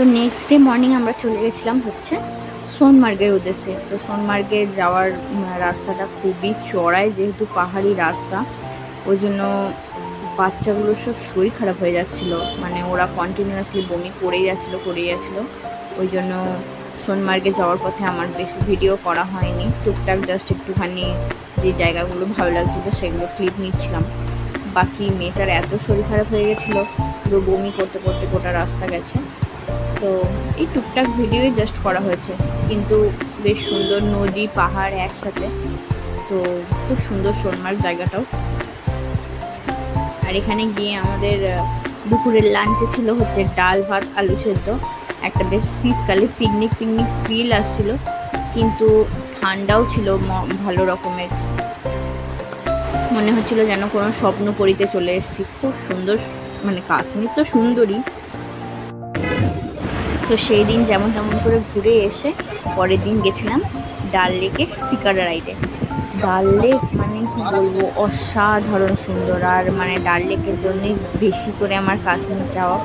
তো next day morning আমরা চলে গেছিলাম হচ্ছে সোনমার্গের উদ্দেশ্যে। তো সোনমার্গে যাওয়ার রাস্তাটা খুবই চড়াই, যেহেতু পাহাড়ি রাস্তা, ওই জন্য বাচ্চাগুলো সব শরীর খারাপ হয়ে যাচ্ছিলো, মানে ওরা কন্টিনিউয়াসলি বমি করেই যাচ্ছিলো। ওই জন্য সোনমার্গে যাওয়ার পথে আমার বেশি ভিডিও করা হয়নি, টুকটাক জাস্ট একটুখানি যে জায়গাগুলো ভালো লাগছিলো সেগুলো ক্লিপ নিচ্ছিলাম। বাকি মেয়েটার এত শরীর খারাপ হয়ে গেছিলো, পুরো বমি করতে করতে গোটা রাস্তা গেছে। তো এই টুকটাক ভিডিওই জাস্ট করা হয়েছে, কিন্তু বেশ সুন্দর নদী পাহাড় একসাথে, তো খুব সুন্দর সোনমার্গ জায়গাটাও। আর এখানে গিয়ে আমাদের দুপুরের লাঞ্চে ছিল হচ্ছে ডাল ভাত আলু সেদ্ধ। একটা বেশ শীতকালে পিকনিক ফিল আসছিল, কিন্তু ঠান্ডাও ছিল ভালো রকমের, মনে হচ্ছিল যেন কোনো স্বপ্নপুরীতে চলে এসেছি। খুব সুন্দর, মানে কাশ্মীর তো সুন্দরই। তো সেই দিন যেমন তেমন করে ঘুরে এসে পরের দিন গেছিলাম ডাল লেকের শিকারা রাইডে। ডাল লেক মানে কি বলবো, অসাধারণ সুন্দর। আর মানে ডাল লেকের জন্যই বেশি করে আমার কাশ্মীর যাওয়া।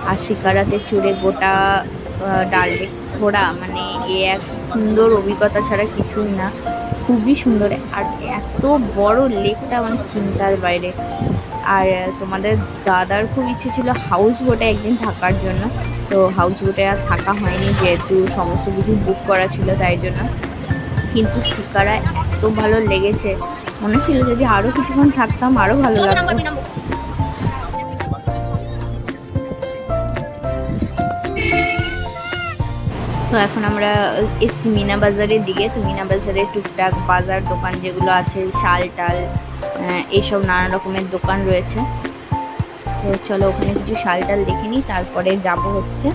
আর শিকারাতে চড়ে গোটা ডাল লেক ঘোরা মানে এক সুন্দর অভিজ্ঞতা ছাড়া কিছুই না, খুবই সুন্দর। আর এত বড় লেকটা মানে চিন্তার বাইরে। আর তোমাদের দাদার খুব ইচ্ছে ছিল হাউস বোটে একদিন থাকার জন্য, তো হাউস বোটে আর থাকা হয়নি, যেহেতু সমস্ত কিছু বুক করা ছিল তাই জন্য। কিন্তু শিকারা এত ভালো লেগেছে, মনে ছিল যদি আরও কিছুক্ষণ থাকতাম আরও ভালো লাগতো। তো এখন আমরা এসছি মিনা বাজারের দিকে। তো মিনা বাজারে টুকটাক বাজার দোকান যেগুলো আছে, শাল টাল এইসব নানা রকমের দোকান রয়েছে। তো চলো ওখানে কিছু শাল টাল দেখে নিই, তারপরে যাব হচ্ছে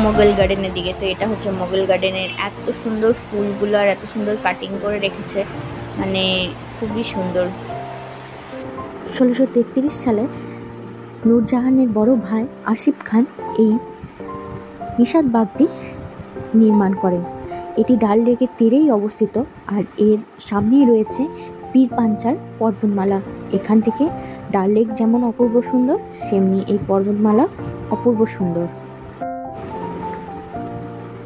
মোগল গার্ডেনের দিকে। তো এটা হচ্ছে মোগল গার্ডেনের, এত সুন্দর ফুলগুলো আর এত সুন্দর কাটিং করে রেখেছে, মানে খুবই সুন্দর। 1633 সালে নূরজাহানের বড় ভাই আসিফ খান এই নিশাত বাগটি নির্মাণ করেন। এটি ডাল লেকের তীরেই অবস্থিত, আর এর সামনেই রয়েছে পীর পাঞ্চাল পর্বতমালা। এখান থেকে ডাল লেক যেমন অপূর্ব সুন্দর, সেমনি এই পর্বতমালা অপূর্ব সুন্দর।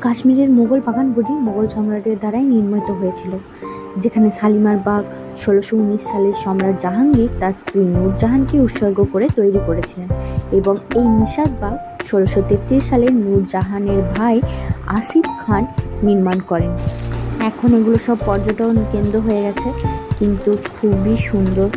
কাশ্মীরের মোগল বাগানগুলি মোগল সম্রাটের দ্বারাই নির্মিত হয়েছিল, যেখানে শালিমার বাগ 1619 সালে সম্রাট জাহাঙ্গীর তার স্ত্রী নূরজাহানকে উৎসর্গ করে তৈরি করেছিলেন, এবং এই নিশাত বাগ 1633 সালে নূরজাহানের ভাই আসিফ খান নির্মাণ করেন। এখন এগুলো সব পর্যটন কেন্দ্র হয়ে গেছে, কিন্তু খুবই সুন্দর।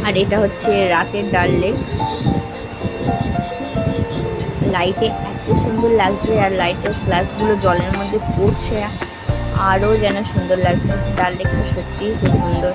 আর এটা হচ্ছে রাতের ডাল লেক, লাইটে এত সুন্দর লাগছে, আর লাইটের ফ্ল্যাশগুলো জলের মধ্যে পড়ছে, আরও যেন সুন্দর লাগছে। ডাল লেকটা সত্যিই খুব সুন্দর।